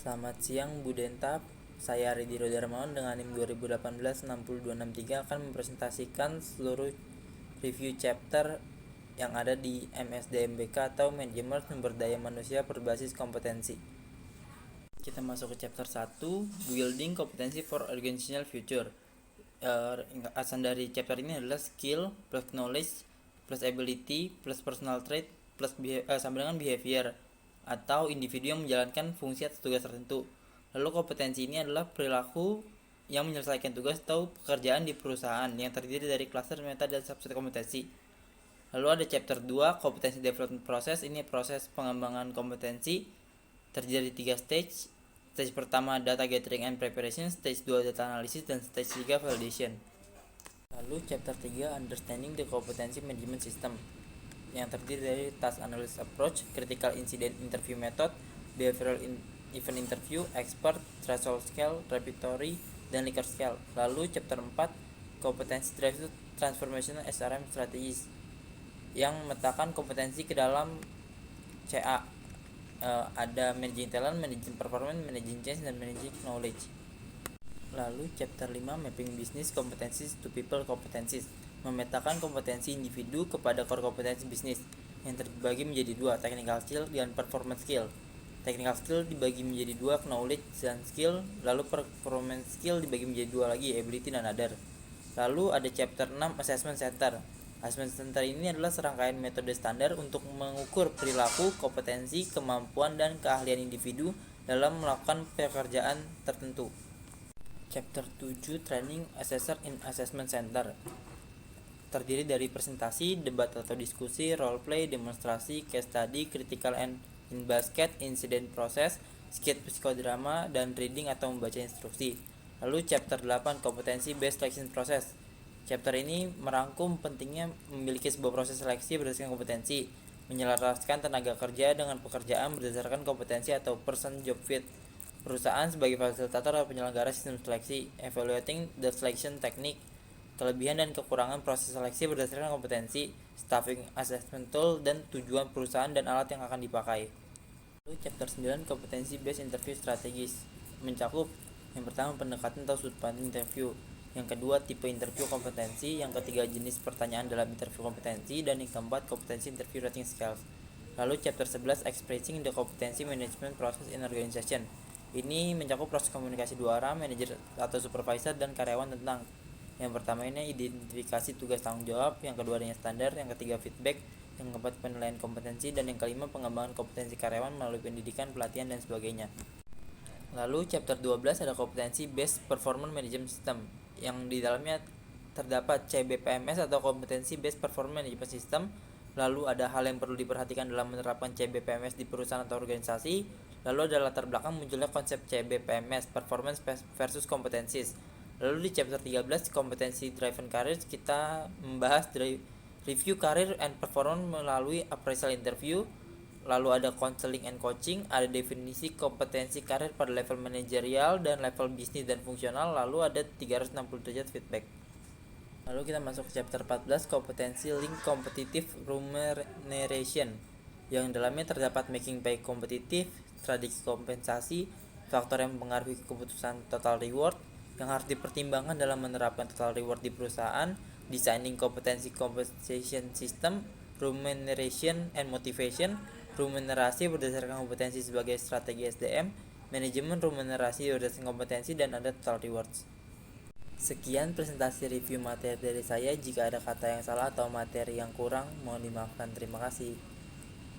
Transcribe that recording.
Selamat siang Bu Denta, saya Ridiro Darmawan dengan NIM 2018-60263 akan mempresentasikan seluruh review chapter yang ada di MSDMBK atau Manajemen Sumber Daya Manusia Berbasis Kompetensi. Kita masuk ke chapter 1, Building Kompetensi for Organizational Future. Asan dari chapter ini adalah skill plus knowledge plus ability plus personal trait plus sama dengan behavior atau individu yang menjalankan fungsi atau tugas tertentu. Lalu kompetensi ini adalah perilaku yang menyelesaikan tugas atau pekerjaan di perusahaan yang terdiri dari klaster, meta, dan subset kompetensi. Lalu ada chapter 2, kompetensi development process. Ini proses pengembangan kompetensi terdiri dari 3 stage. Stage pertama data gathering and preparation, stage 2 data analysis, dan stage 3 validation. Lalu chapter 3, understanding the competency management system, yang terdiri dari task analysis approach, critical incident interview method, behavioral event interview, expert, threshold scale, repertory, dan Likert scale. Lalu chapter 4, kompetensi drive transformational SRM strategies, yang memetakan kompetensi ke dalam CA. Ada managing talent, managing performance, managing change, dan managing knowledge. Lalu chapter 5, mapping business competencies to people competencies, memetakan kompetensi individu kepada core kompetensi bisnis yang terbagi menjadi 2, technical skill dan performance skill. Technical skill dibagi menjadi 2, knowledge dan skill. Lalu performance skill dibagi menjadi 2 lagi, ability dan other. Lalu ada chapter 6, assessment center. Assessment center ini adalah serangkaian metode standar untuk mengukur perilaku, kompetensi, kemampuan, dan keahlian individu dalam melakukan pekerjaan tertentu. Chapter 7, training assessor in assessment center, terdiri dari presentasi, debat atau diskusi, role play, demonstrasi, case study, critical and in basket, incident process, skit psikodrama, dan reading atau membaca instruksi. Lalu chapter 8, kompetensi based selection process. Chapter ini merangkum pentingnya memiliki sebuah proses seleksi berdasarkan kompetensi, menyelaraskan tenaga kerja dengan pekerjaan berdasarkan kompetensi atau person job fit, perusahaan sebagai fasilitator atau penyelenggara sistem seleksi, evaluating the selection technique, kelebihan dan kekurangan proses seleksi berdasarkan kompetensi, staffing assessment tool, dan tujuan perusahaan dan alat yang akan dipakai. Lalu chapter 9, kompetensi based interview strategis, mencakup yang pertama pendekatan atau sudut pandang interview, yang kedua tipe interview kompetensi, yang ketiga jenis pertanyaan dalam interview kompetensi, dan yang keempat kompetensi interview rating scales. Lalu chapter 11, expressing the competency management process in organization. Ini mencakup proses komunikasi 2 arah manajer atau supervisor dan karyawan tentang yang pertama ini identifikasi tugas tanggung jawab, yang kedua adanya standar, yang ketiga feedback, yang keempat penilaian kompetensi, dan yang kelima pengembangan kompetensi karyawan melalui pendidikan, pelatihan, dan sebagainya. Lalu chapter 12 ada kompetensi based performance management system, yang di dalamnya terdapat CBPMS atau kompetensi based performance management system. Lalu ada hal yang perlu diperhatikan dalam menerapkan CBPMS di perusahaan atau organisasi. Lalu ada latar belakang munculnya konsep CBPMS, performance versus competencies. Lalu di chapter 13, kompetensi driven career, kita membahas review career and performance melalui appraisal interview. Lalu ada counseling and coaching, ada definisi kompetensi karir pada level manajerial dan level bisnis dan fungsional. Lalu ada 360 derajat feedback. Lalu kita masuk ke chapter 14, kompetensi link competitive remuneration, yang dalamnya terdapat making pay kompetitif, strategi kompensasi, faktor yang mempengaruhi keputusan total reward yang harus dipertimbangkan dalam menerapkan total reward di perusahaan, designing kompetensi compensation system, remuneration and motivation, remunerasi berdasarkan kompetensi sebagai strategi SDM, manajemen remunerasi berdasarkan kompetensi, dan ada total rewards. Sekian presentasi review materi dari saya. Jika ada kata yang salah atau materi yang kurang, mohon dimaafkan. Terima kasih.